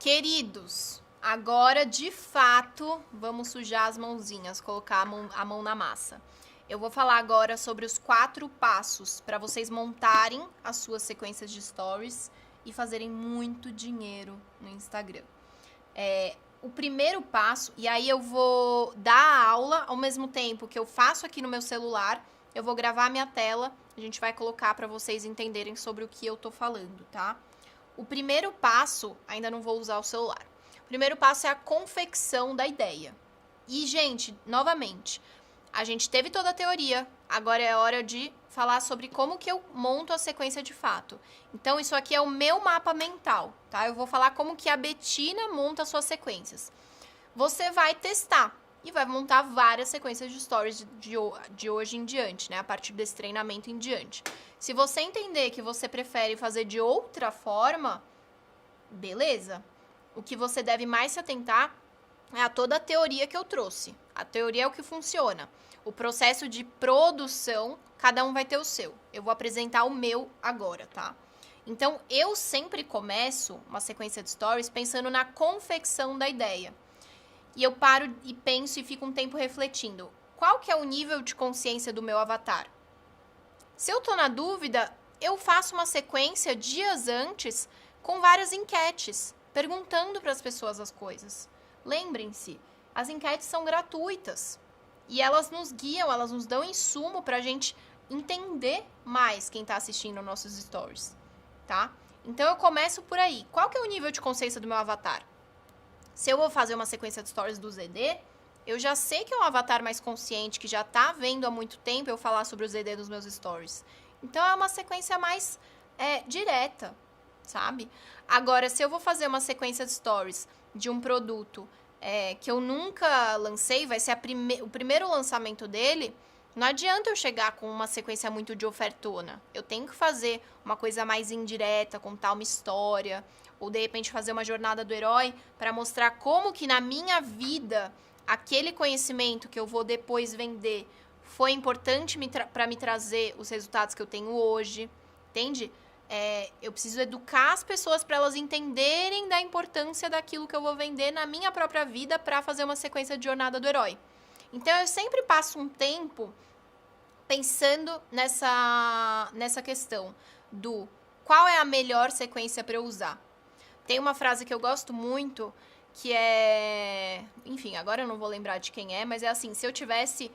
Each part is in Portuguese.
Queridos, agora de fato vamos sujar as mãozinhas, colocar a mão na massa. Eu vou falar agora sobre os 4 passos para vocês montarem as suas sequências de stories e fazerem muito dinheiro no Instagram. O primeiro passo, e aí eu vou dar a aula ao mesmo tempo que eu faço aqui no meu celular, eu vou gravar a minha tela, a gente vai colocar para vocês entenderem sobre o que eu tô falando, tá? O primeiro passo, ainda não vou usar o celular. O primeiro passo é a confecção da ideia. E, gente, novamente, a gente teve toda a teoria, agora é hora de falar sobre como que eu monto a sequência de fato. Então, isso aqui é o meu mapa mental, tá? Eu vou falar como que a Betina monta suas sequências. Você vai testar e vai montar várias sequências de stories de hoje em diante, né? A partir desse treinamento em diante. Se você entender que você prefere fazer de outra forma, beleza. O que você deve mais se atentar é a toda a teoria que eu trouxe. A teoria é o que funciona. O processo de produção, cada um vai ter o seu. Eu vou apresentar o meu agora, tá? Então, eu sempre começo uma sequência de stories pensando na confecção da ideia. E eu paro e penso e fico um tempo refletindo. Qual que é o nível de consciência do meu avatar? Se eu tô na dúvida, eu faço uma sequência dias antes com várias enquetes, perguntando para as pessoas as coisas. Lembrem-se, as enquetes são gratuitas e elas nos guiam, elas nos dão insumo para a gente entender mais quem está assistindo nossos stories, tá? Então eu começo por aí. Qual que é o nível de consciência do meu avatar? Se eu vou fazer uma sequência de stories do ZD, eu já sei que é um avatar mais consciente, que já tá vendo há muito tempo eu falar sobre o ZD dos meus stories. Então, é uma sequência mais direta, sabe? Agora, se eu vou fazer uma sequência de stories de um produto que eu nunca lancei, vai ser o primeiro lançamento dele, não adianta eu chegar com uma sequência muito de ofertona. Eu tenho que fazer uma coisa mais indireta, contar uma história, ou de repente fazer uma jornada do herói para mostrar como que na minha vida aquele conhecimento que eu vou depois vender foi importante para me trazer os resultados que eu tenho hoje, entende? Eu preciso educar as pessoas para elas entenderem da importância daquilo que eu vou vender na minha própria vida para fazer uma sequência de jornada do herói. Então, eu sempre passo um tempo pensando nessa questão do qual é a melhor sequência para eu usar. Tem uma frase que eu gosto muito, que é... Enfim, agora eu não vou lembrar de quem é, mas é assim, se eu tivesse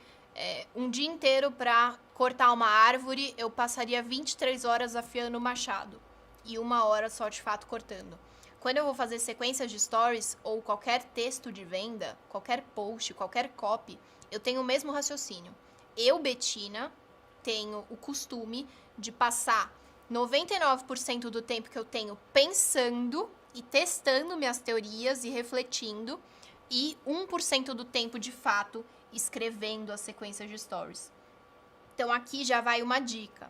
um dia inteiro para cortar uma árvore, eu passaria 23 horas afiando o machado e 1 hora só de fato cortando. Quando eu vou fazer sequências de stories ou qualquer texto de venda, qualquer post, qualquer copy, eu tenho o mesmo raciocínio. Eu, Betina, tenho o costume de passar 99% do tempo que eu tenho pensando e testando minhas teorias e refletindo, e 1% do tempo, de fato, escrevendo as sequências de stories. Então, aqui já vai uma dica.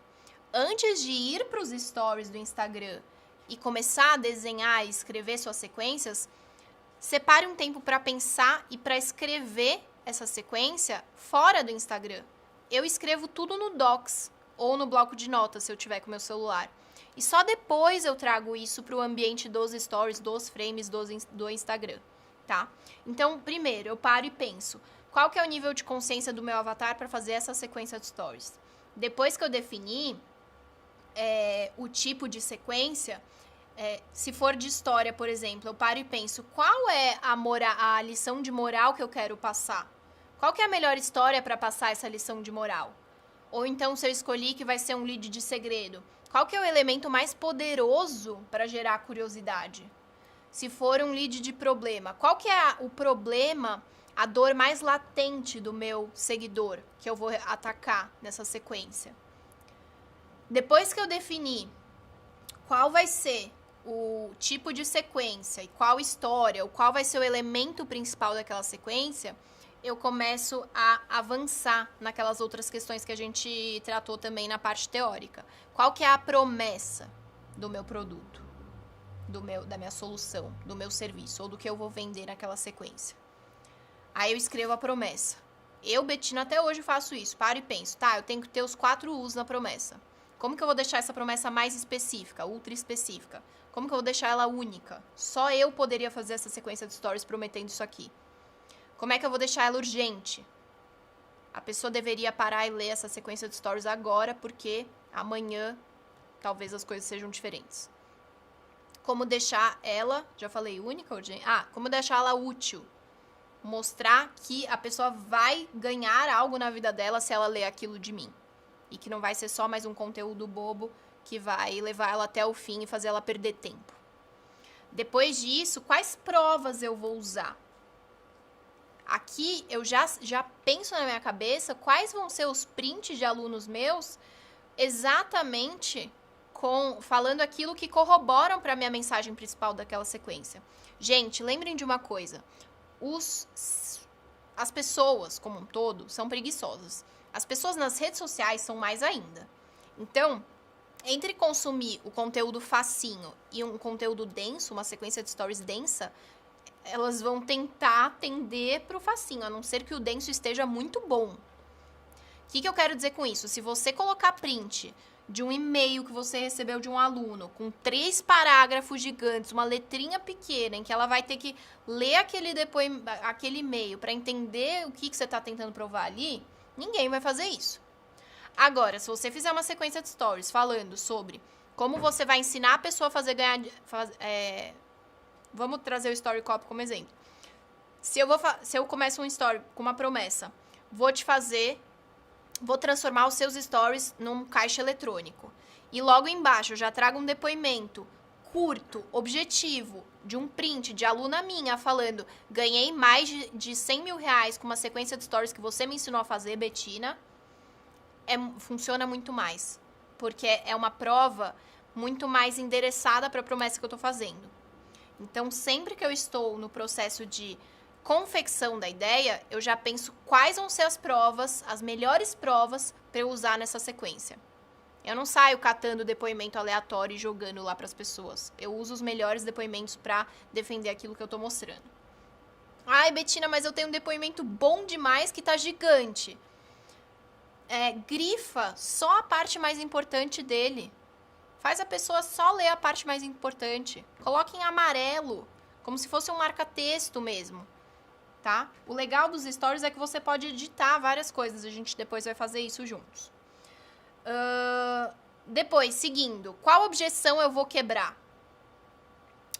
Antes de ir para os stories do Instagram e começar a desenhar e escrever suas sequências, separe um tempo para pensar e para escrever essa sequência fora do Instagram. Eu escrevo tudo no Docs ou no bloco de notas, se eu tiver com meu celular. E só depois eu trago isso para o ambiente dos stories, dos frames do Instagram, tá? Então, primeiro, eu paro e penso, qual que é o nível de consciência do meu avatar para fazer essa sequência de stories? Depois que eu definir o tipo de sequência, se for de história, por exemplo, eu paro e penso, qual é a lição de moral que eu quero passar? Qual que é a melhor história para passar essa lição de moral? Ou então, se eu escolhi que vai ser um lead de segredo, qual que é o elemento mais poderoso para gerar curiosidade? Se for um lead de problema, qual que é o problema, a dor mais latente do meu seguidor que eu vou atacar nessa sequência? Depois que eu definir qual vai ser o tipo de sequência e qual história, ou qual vai ser o elemento principal daquela sequência, eu começo a avançar naquelas outras questões que a gente tratou também na parte teórica. Qual que é a promessa do meu produto, da minha solução, do meu serviço, ou do que eu vou vender naquela sequência? Aí eu escrevo a promessa. Eu, Betina, até hoje faço isso. Paro e penso, tá, eu tenho que ter os 4 U's na promessa. Como que eu vou deixar essa promessa mais específica, ultra específica? Como que eu vou deixar ela única? Só eu poderia fazer essa sequência de stories prometendo isso aqui. Como é que eu vou deixar ela urgente? A pessoa deveria parar e ler essa sequência de stories agora, porque amanhã talvez as coisas sejam diferentes. Como deixar ela, já falei única, urgente? Como deixar ela útil. Mostrar que a pessoa vai ganhar algo na vida dela se ela ler aquilo de mim. E que não vai ser só mais um conteúdo bobo que vai levar ela até o fim e fazer ela perder tempo. Depois disso, quais provas eu vou usar? Aqui eu já penso na minha cabeça quais vão ser os prints de alunos meus exatamente falando aquilo que corroboram para a minha mensagem principal daquela sequência. Gente, lembrem de uma coisa. As pessoas, como um todo, são preguiçosas. As pessoas nas redes sociais são mais ainda. Então, entre consumir o conteúdo facinho e um conteúdo denso, uma sequência de stories densa, elas vão tentar tender para o facinho, a não ser que o denso esteja muito bom. O que eu quero dizer com isso? Se você colocar print de um e-mail que você recebeu de um aluno, com 3 parágrafos gigantes, uma letrinha pequena, em que ela vai ter que ler aquele e-mail para entender o que você está tentando provar ali, ninguém vai fazer isso. Agora, se você fizer uma sequência de stories falando sobre como você vai ensinar a pessoa a fazer vamos trazer o Story Copy como exemplo. Se eu começo um story com uma promessa, vou transformar os seus stories num caixa eletrônico. E logo embaixo eu já trago um depoimento curto, objetivo, de um print de aluna minha falando: ganhei mais de 100 mil reais com uma sequência de stories que você me ensinou a fazer, Betina. Funciona muito mais. Porque é uma prova muito mais endereçada para a promessa que eu estou fazendo. Então, sempre que eu estou no processo de confecção da ideia, eu já penso quais vão ser as provas, as melhores provas para eu usar nessa sequência. Eu não saio catando depoimento aleatório e jogando lá para as pessoas. Eu uso os melhores depoimentos para defender aquilo que eu estou mostrando. Ai, Betina, mas eu tenho um depoimento bom demais que tá gigante. Grifa só a parte mais importante dele. Faz a pessoa só ler a parte mais importante. Coloque em amarelo, como se fosse um marca-texto mesmo, tá? O legal dos stories é que você pode editar várias coisas. A gente depois vai fazer isso juntos. Depois, seguindo, qual objeção eu vou quebrar?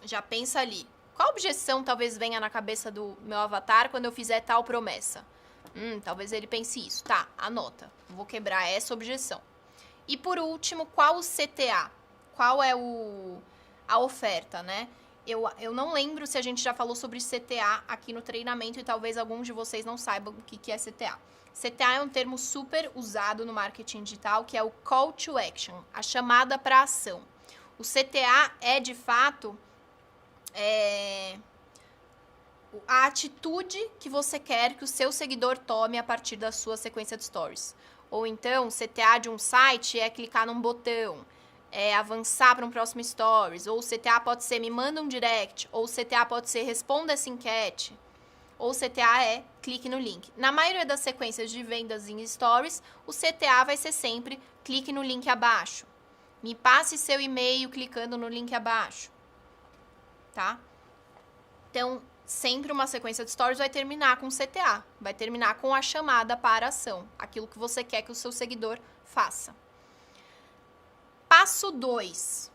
Já pensa ali. Qual objeção talvez venha na cabeça do meu avatar quando eu fizer tal promessa? Talvez ele pense isso. Tá, anota. Vou quebrar essa objeção. E por último, qual o CTA? Qual é a oferta, né? Eu não lembro se a gente já falou sobre CTA aqui no treinamento e talvez alguns de vocês não saibam o que é CTA. CTA é um termo super usado no marketing digital, que é o Call to Action, a chamada para ação. O CTA é, de fato, a atitude que você quer que o seu seguidor tome a partir da sua sequência de stories. Ou então, CTA de um site é clicar num botão, é avançar para um próximo stories. Ou CTA pode ser me manda um direct. Ou CTA pode ser responda essa enquete. Ou CTA é clique no link. Na maioria das sequências de vendas em stories, o CTA vai ser sempre clique no link abaixo. Me passe seu e-mail clicando no link abaixo. Tá? Então, sempre uma sequência de stories vai terminar com CTA. Vai terminar com a chamada para a ação. Aquilo que você quer que o seu seguidor faça. Passo 2.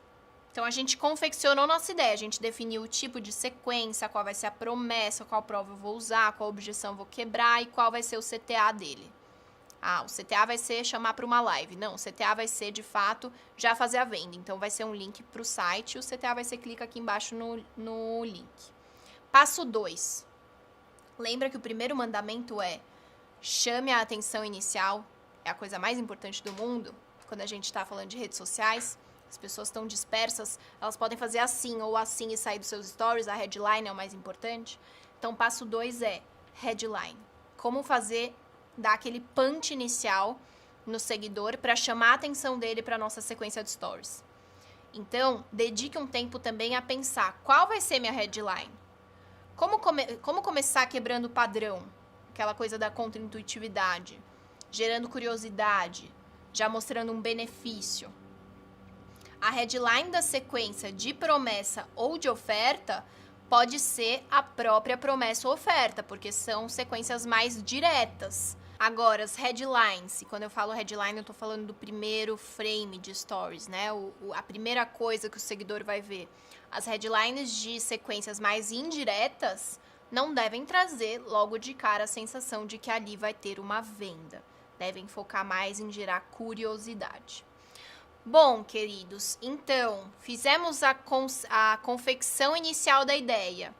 Então, a gente confeccionou nossa ideia. A gente definiu o tipo de sequência, qual vai ser a promessa, qual prova eu vou usar, qual objeção eu vou quebrar e qual vai ser o CTA dele. O CTA vai ser chamar para uma live. Não, o CTA vai ser, de fato, já fazer a venda. Então, vai ser um link para o site e o CTA vai ser clica aqui embaixo no link. Passo 2. Lembra que o primeiro mandamento é chame a atenção inicial. É a coisa mais importante do mundo. Quando a gente está falando de redes sociais, as pessoas estão dispersas, elas podem fazer assim ou assim e sair dos seus stories. A headline é o mais importante. Então, passo 2 é headline. Como dar aquele punch inicial no seguidor para chamar a atenção dele para a nossa sequência de stories. Então, dedique um tempo também a pensar qual vai ser minha headline. Como começar quebrando o padrão? Aquela coisa da contra-intuitividade, gerando curiosidade, já mostrando um benefício. A headline da sequência de promessa ou de oferta pode ser a própria promessa ou oferta, porque são sequências mais diretas. Agora, as headlines, e quando eu falo headline, eu tô falando do primeiro frame de stories, né? A primeira coisa que o seguidor vai ver. As headlines de sequências mais indiretas não devem trazer logo de cara a sensação de que ali vai ter uma venda. Devem focar mais em gerar curiosidade. Bom, queridos, então, fizemos a confecção inicial da ideia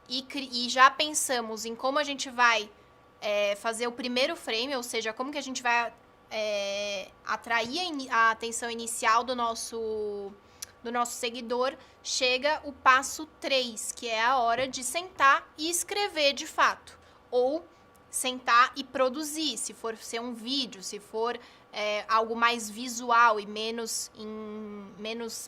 e já pensamos em como a gente vai fazer o primeiro frame, ou seja, como que a gente vai atrair a atenção inicial do nosso seguidor. Chega o passo 3, que é a hora de sentar e escrever de fato, ou sentar e produzir, se for ser um vídeo, se for algo mais visual e menos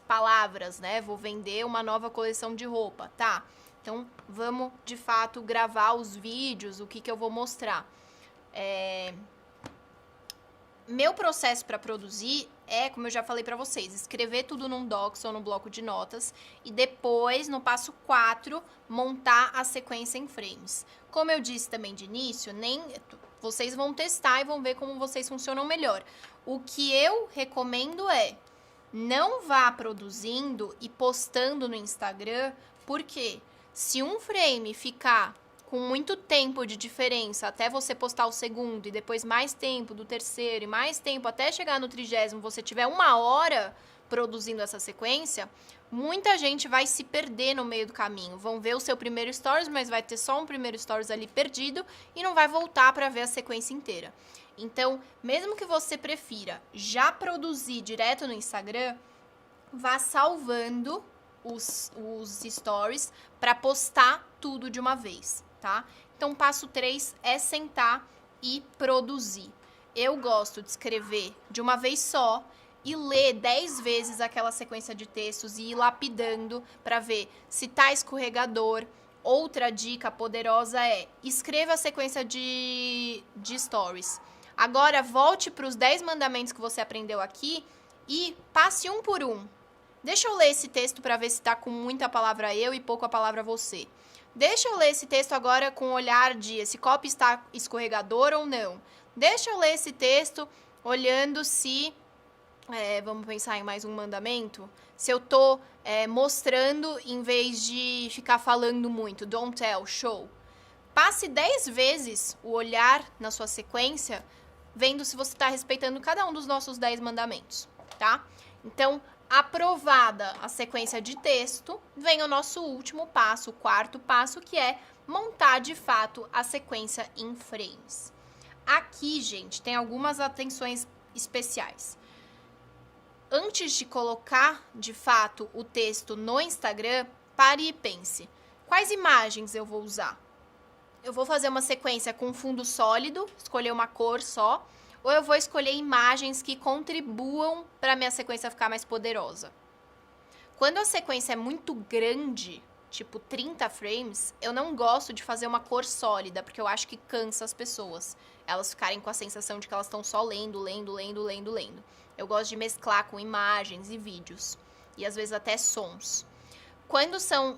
palavras, né? Vou vender uma nova coleção de roupa, tá? Então, vamos, de fato, gravar os vídeos, o que eu vou mostrar. Meu processo para produzir como eu já falei para vocês, escrever tudo num Docs ou no bloco de notas e depois, no passo 4, montar a sequência em frames. Como eu disse também de início, vocês vão testar e vão ver como vocês funcionam melhor. O que eu recomendo não vá produzindo e postando no Instagram, porque se um frame ficar com muito tempo de diferença até você postar o segundo e depois mais tempo do terceiro e mais tempo até chegar no 30º, você tiver 1 hora produzindo essa sequência, muita gente vai se perder no meio do caminho. Vão ver o seu primeiro stories, mas vai ter só um primeiro stories ali perdido e não vai voltar para ver a sequência inteira. Então, mesmo que você prefira já produzir direto no Instagram, vá salvando os stories para postar tudo de uma vez, tá? Então, passo 3 é sentar e produzir. Eu gosto de escrever de uma vez só e ler 10 vezes aquela sequência de textos e ir lapidando para ver se tá escorregador. Outra dica poderosa escreva a sequência de stories. Agora, volte para os 10 mandamentos que você aprendeu aqui e passe um por um. Deixa eu ler esse texto para ver se está com muita palavra eu e pouco a palavra você. Deixa eu ler esse texto agora com o olhar de esse copo está escorregador ou não. Deixa eu ler esse texto olhando se... vamos pensar em mais um mandamento. Se eu tô mostrando em vez de ficar falando muito. Don't tell, show. Passe 10 vezes o olhar na sua sequência, vendo se você está respeitando cada um dos nossos 10 mandamentos, tá? Então, aprovada a sequência de texto, vem o nosso último passo, o 4º passo, que é montar de fato a sequência em frames. Aqui, gente, tem algumas atenções especiais. Antes de colocar, de fato, o texto no Instagram, pare e pense. Quais imagens eu vou usar? Eu vou fazer uma sequência com fundo sólido, escolher uma cor só, ou eu vou escolher imagens que contribuam para a minha sequência ficar mais poderosa. Quando a sequência é muito grande, tipo 30 frames, eu não gosto de fazer uma cor sólida, porque eu acho que cansa as pessoas. Elas ficarem com a sensação de que elas estão só lendo. Eu gosto de mesclar com imagens e vídeos, e às vezes até sons. Quando são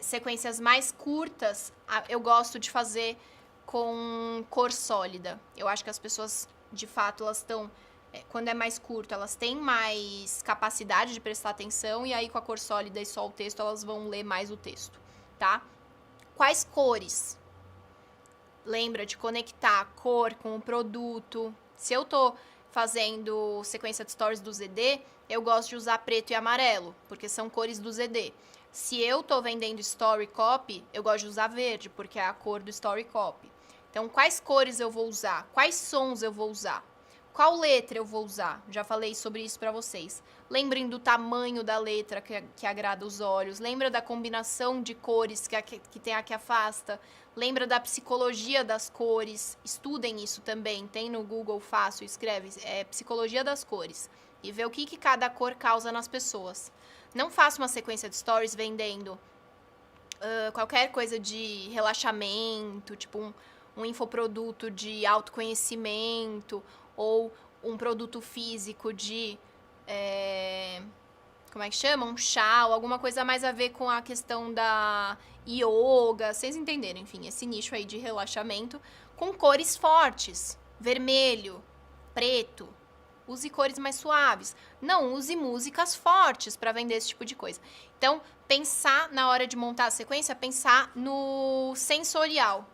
sequências mais curtas, eu gosto de fazer com cor sólida. Eu acho que as pessoas, de fato, elas estão... quando é mais curto, elas têm mais capacidade de prestar atenção, e aí com a cor sólida e só o texto, elas vão ler mais o texto, tá? Quais cores? Lembra de conectar a cor com o produto. Se eu tô fazendo sequência de stories do ZD, eu gosto de usar preto e amarelo, porque são cores do ZD. Se eu tô vendendo Story Copy, eu gosto de usar verde, porque é a cor do Story Copy. Então, quais cores eu vou usar? Quais sons eu vou usar? Qual letra eu vou usar? Já falei sobre isso para vocês. Lembrem do tamanho da letra que agrada os olhos. Lembra da combinação de cores que tem a que afasta. Lembra da psicologia das cores. Estudem isso também. Tem no Google fácil, escreve. Psicologia das cores. E vê o que cada cor causa nas pessoas. Não faça uma sequência de stories vendendo qualquer coisa de relaxamento, tipo um infoproduto de autoconhecimento, ou um produto físico de... como é que chama? Um chá ou alguma coisa mais a ver com a questão da yoga, vocês entenderam, enfim, esse nicho aí de relaxamento, com cores fortes, vermelho, preto. Use cores mais suaves. Não use músicas fortes para vender esse tipo de coisa. Então, pensar na hora de montar a sequência, pensar no sensorial.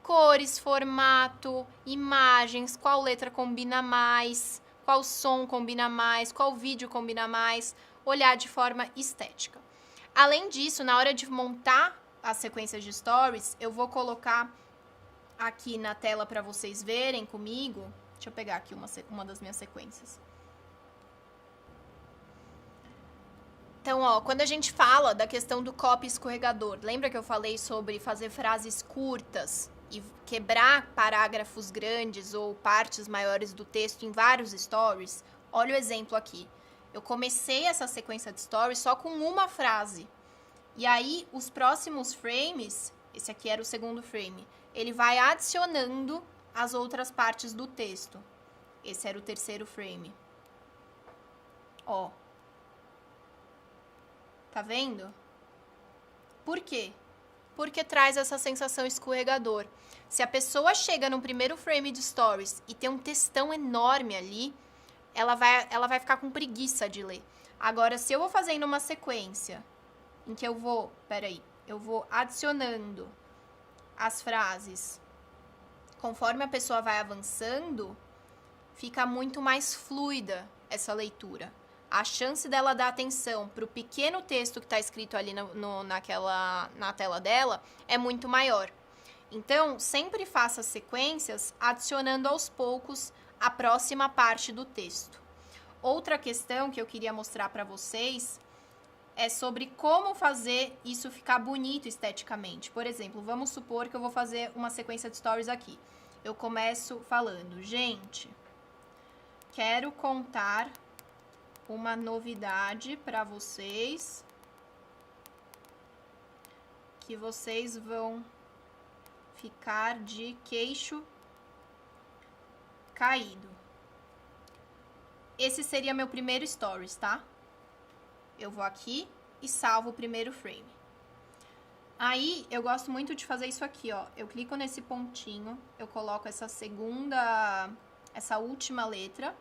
Cores, formato, imagens, qual letra combina mais, qual som combina mais, qual vídeo combina mais, olhar de forma estética. Além disso, na hora de montar as sequências de stories, eu vou colocar aqui na tela para vocês verem comigo. Deixa eu pegar aqui uma das minhas sequências. Então, ó, quando a gente fala da questão do copy escorregador, lembra que eu falei sobre fazer frases curtas e quebrar parágrafos grandes ou partes maiores do texto em vários stories? Olha o exemplo aqui. Eu comecei essa sequência de stories só com uma frase. E aí, os próximos frames, esse aqui era o segundo frame, ele vai adicionando as outras partes do texto. Esse era o terceiro frame. Ó. Tá vendo? Por quê? Porque traz essa sensação escorregador. Se a pessoa chega no primeiro frame de stories e tem um textão enorme ali, ela vai ficar com preguiça de ler. Agora, se eu vou fazendo uma sequência em que eu vou adicionando as frases conforme a pessoa vai avançando, fica muito mais fluida essa leitura. A chance dela dar atenção para o pequeno texto que está escrito ali na tela dela é muito maior. Então, sempre faça sequências adicionando aos poucos a próxima parte do texto. Outra questão que eu queria mostrar para vocês é sobre como fazer isso ficar bonito esteticamente. Por exemplo, vamos supor que eu vou fazer uma sequência de stories aqui. Eu começo falando, gente, quero contar uma novidade para vocês que vocês vão ficar de queixo caído. Esse seria meu primeiro stories, tá? Eu vou aqui e salvo o primeiro frame. Aí, eu gosto muito de fazer isso aqui, ó. Eu clico nesse pontinho, eu coloco essa última letra.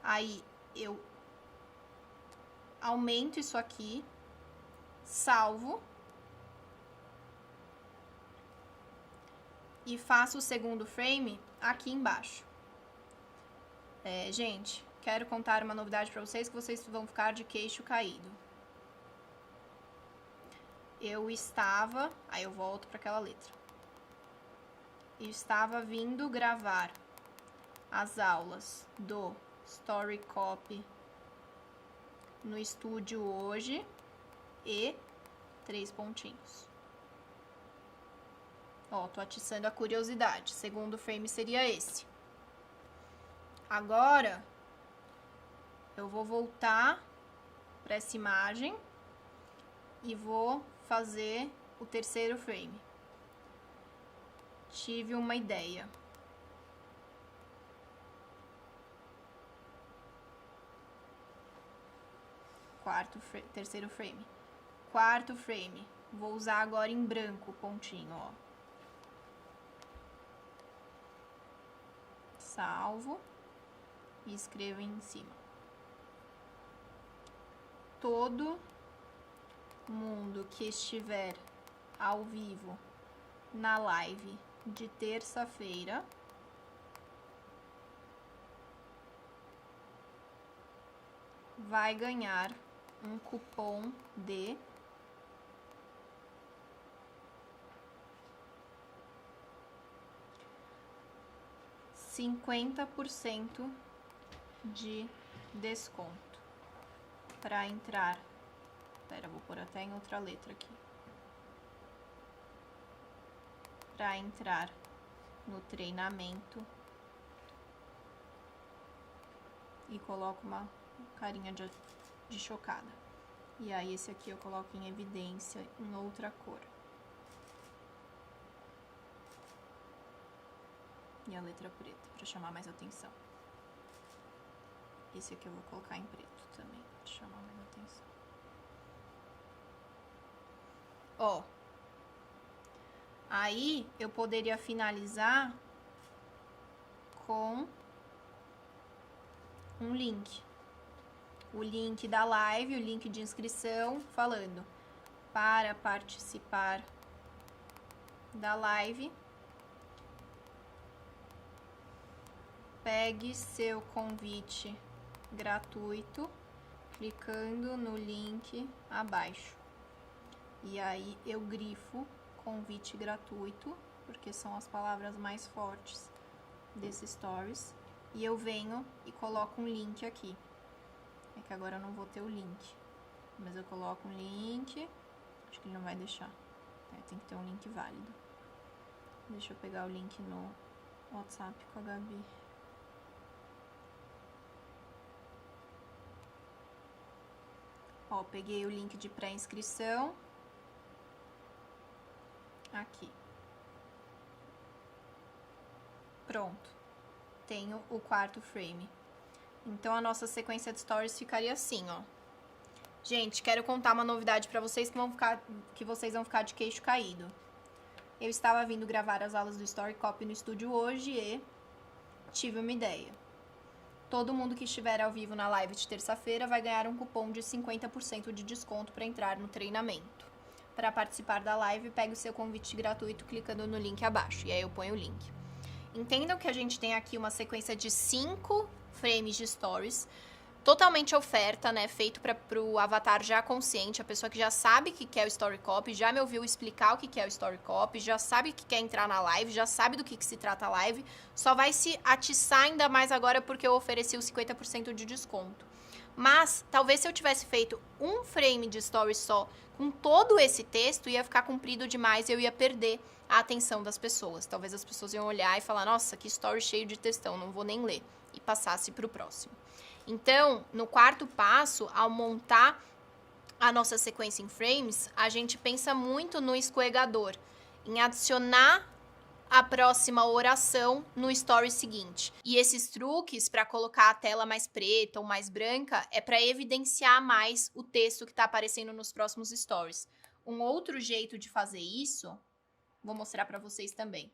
Aí, eu aumento isso aqui, salvo. E faço o segundo frame aqui embaixo. Gente, quero contar uma novidade pra vocês que vocês vão ficar de queixo caído. Aí eu volto para aquela letra. Eu estava vindo gravar as aulas do Story Copy no estúdio hoje e 3 pontinhos. Ó, tô atiçando a curiosidade. Segundo frame seria esse. Agora, eu vou voltar para essa imagem e vou fazer o terceiro frame. Tive uma ideia. Terceiro frame. Quarto frame. Vou usar agora em branco o pontinho, ó. Salvo e escrevo em cima. Todo mundo que estiver ao vivo na live de terça-feira vai ganhar um cupom de 50% de desconto para entrar. Espera, vou pôr até em outra letra aqui. Para entrar no treinamento. E coloco uma carinha de chocada. E aí esse aqui eu coloco em evidência em outra cor. E a letra preta, para chamar mais atenção. Esse aqui eu vou colocar em preto também, pra chamar mais atenção. Ó. Aí, eu poderia finalizar com um link. O link da live, o link de inscrição, falando para participar da live, pegue seu convite gratuito clicando no link abaixo. E aí eu grifo convite gratuito, porque são as palavras mais fortes desse stories. E eu venho e coloco um link aqui. É que agora eu não vou ter o link, mas eu coloco um link. Acho que ele não vai deixar. Tem que ter um link válido. Deixa eu pegar o link no WhatsApp com a Gabi. Ó, peguei o link de pré-inscrição. Aqui. Pronto. Tenho o quarto frame. Então, a nossa sequência de stories ficaria assim, ó. Gente, quero contar uma novidade pra vocês que vocês vão ficar de queixo caído. Eu estava vindo gravar as aulas do Story Copy no estúdio hoje e tive uma ideia. Todo mundo que estiver ao vivo na live de terça-feira vai ganhar um cupom de 50% de desconto para entrar no treinamento. Para participar da live, pegue o seu convite gratuito clicando no link abaixo. E aí eu ponho o link. Entendam que a gente tem aqui uma sequência de 5 frames de stories, totalmente oferta, né? Feito para o avatar já consciente, a pessoa que já sabe o que é o Story Copy, já me ouviu explicar o que é o Story Copy, já sabe que quer entrar na live, já sabe do que se trata a live, só vai se atiçar ainda mais agora porque eu ofereci o 50% de desconto. Mas, talvez se eu tivesse feito um frame de story só, com todo esse texto, ia ficar comprido demais e eu ia perder a atenção das pessoas. Talvez as pessoas iam olhar e falar, nossa, que story cheio de textão, não vou nem ler. E passasse para o próximo. Então, no quarto passo, ao montar a nossa sequência em frames, a gente pensa muito no escorregador, em adicionar a próxima oração no story seguinte. E esses truques para colocar a tela mais preta ou mais branca é para evidenciar mais o texto que está aparecendo nos próximos stories. Um outro jeito de fazer isso, vou mostrar para vocês também.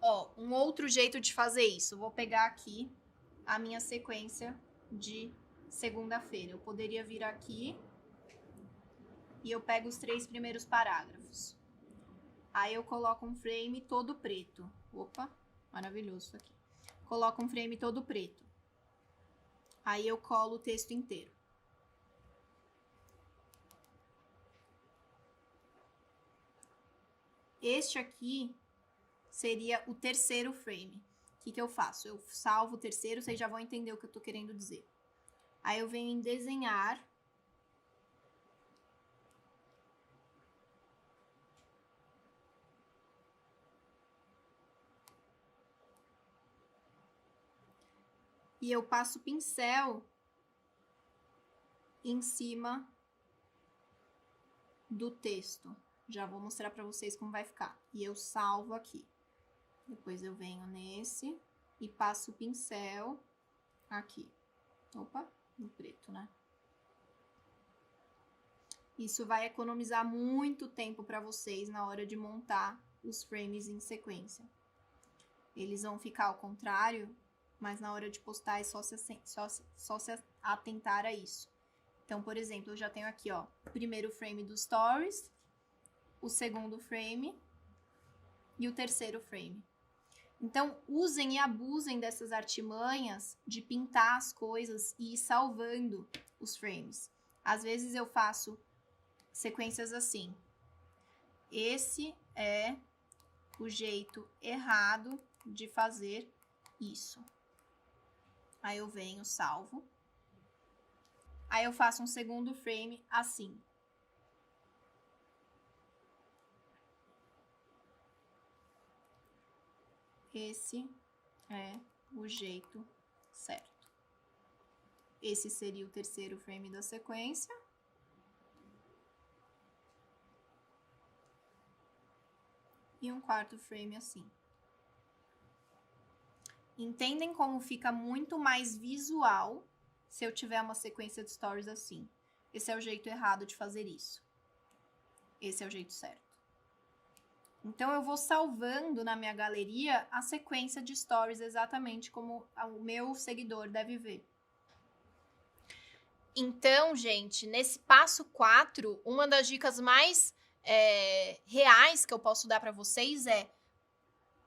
Ó, um outro jeito de fazer isso, vou pegar aqui a minha sequência de segunda-feira. Eu poderia vir aqui e eu pego os 3 primeiros parágrafos. Aí eu coloco um frame todo preto. Opa, maravilhoso isso aqui. Coloco um frame todo preto. Aí eu colo o texto inteiro. Este aqui seria o terceiro frame. O que eu faço? Eu salvo o terceiro, vocês já vão entender o que eu tô querendo dizer. Aí eu venho em desenhar. E eu passo o pincel em cima do texto. Já vou mostrar para vocês como vai ficar. E eu salvo aqui. Depois eu venho nesse e passo o pincel aqui. Opa, no preto, né? Isso vai economizar muito tempo para vocês na hora de montar os frames em sequência. Eles vão ficar ao contrário, mas na hora de postar é só se atentar a isso. Então, por exemplo, eu já tenho aqui, ó, o primeiro frame dos stories, o segundo frame e o terceiro frame. Então, usem e abusem dessas artimanhas de pintar as coisas e ir salvando os frames. Às vezes eu faço sequências assim. Esse é o jeito errado de fazer isso. Aí eu venho, salvo. Aí eu faço um segundo frame assim. Esse é o jeito certo. Esse seria o terceiro frame da sequência. e um quarto frame assim. Entendem como fica muito mais visual se eu tiver uma sequência de stories assim. Esse é o jeito errado de fazer isso. Esse é o jeito certo. Então, eu vou salvando na minha galeria a sequência de stories exatamente como o meu seguidor deve ver. Então, gente, nesse passo 4, uma das dicas mais reais que eu posso dar para vocês é: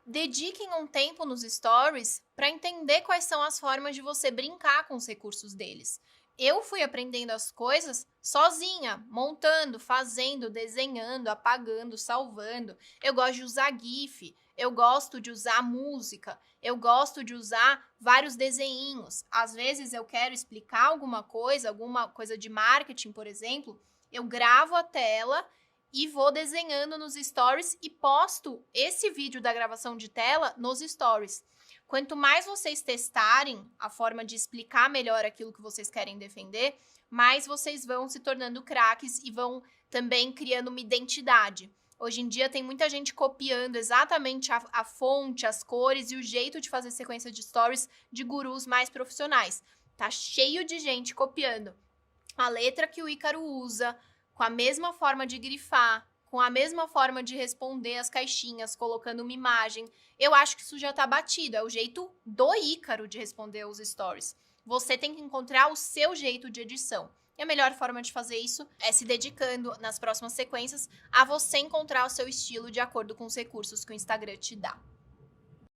dediquem um tempo nos stories para entender quais são as formas de você brincar com os recursos deles. Eu fui aprendendo as coisas sozinha, montando, fazendo, desenhando, apagando, salvando. Eu gosto de usar GIF, eu gosto de usar música, eu gosto de usar vários desenhinhos. Às vezes eu quero explicar alguma coisa de marketing, por exemplo, eu gravo a tela e vou desenhando nos stories e posto esse vídeo da gravação de tela nos stories. Quanto mais vocês testarem a forma de explicar melhor aquilo que vocês querem defender, mais vocês vão se tornando craques e vão também criando uma identidade. Hoje em dia tem muita gente copiando exatamente a fonte, as cores e o jeito de fazer sequência de stories de gurus mais profissionais. Tá cheio de gente copiando a letra que o Ícaro usa, com a mesma forma de grifar, com a mesma forma de responder as caixinhas, colocando uma imagem. Eu acho que isso já tá batido, é o jeito do Ícaro de responder os stories. Você tem que encontrar o seu jeito de edição. E a melhor forma de fazer isso é se dedicando nas próximas sequências a você encontrar o seu estilo de acordo com os recursos que o Instagram te dá.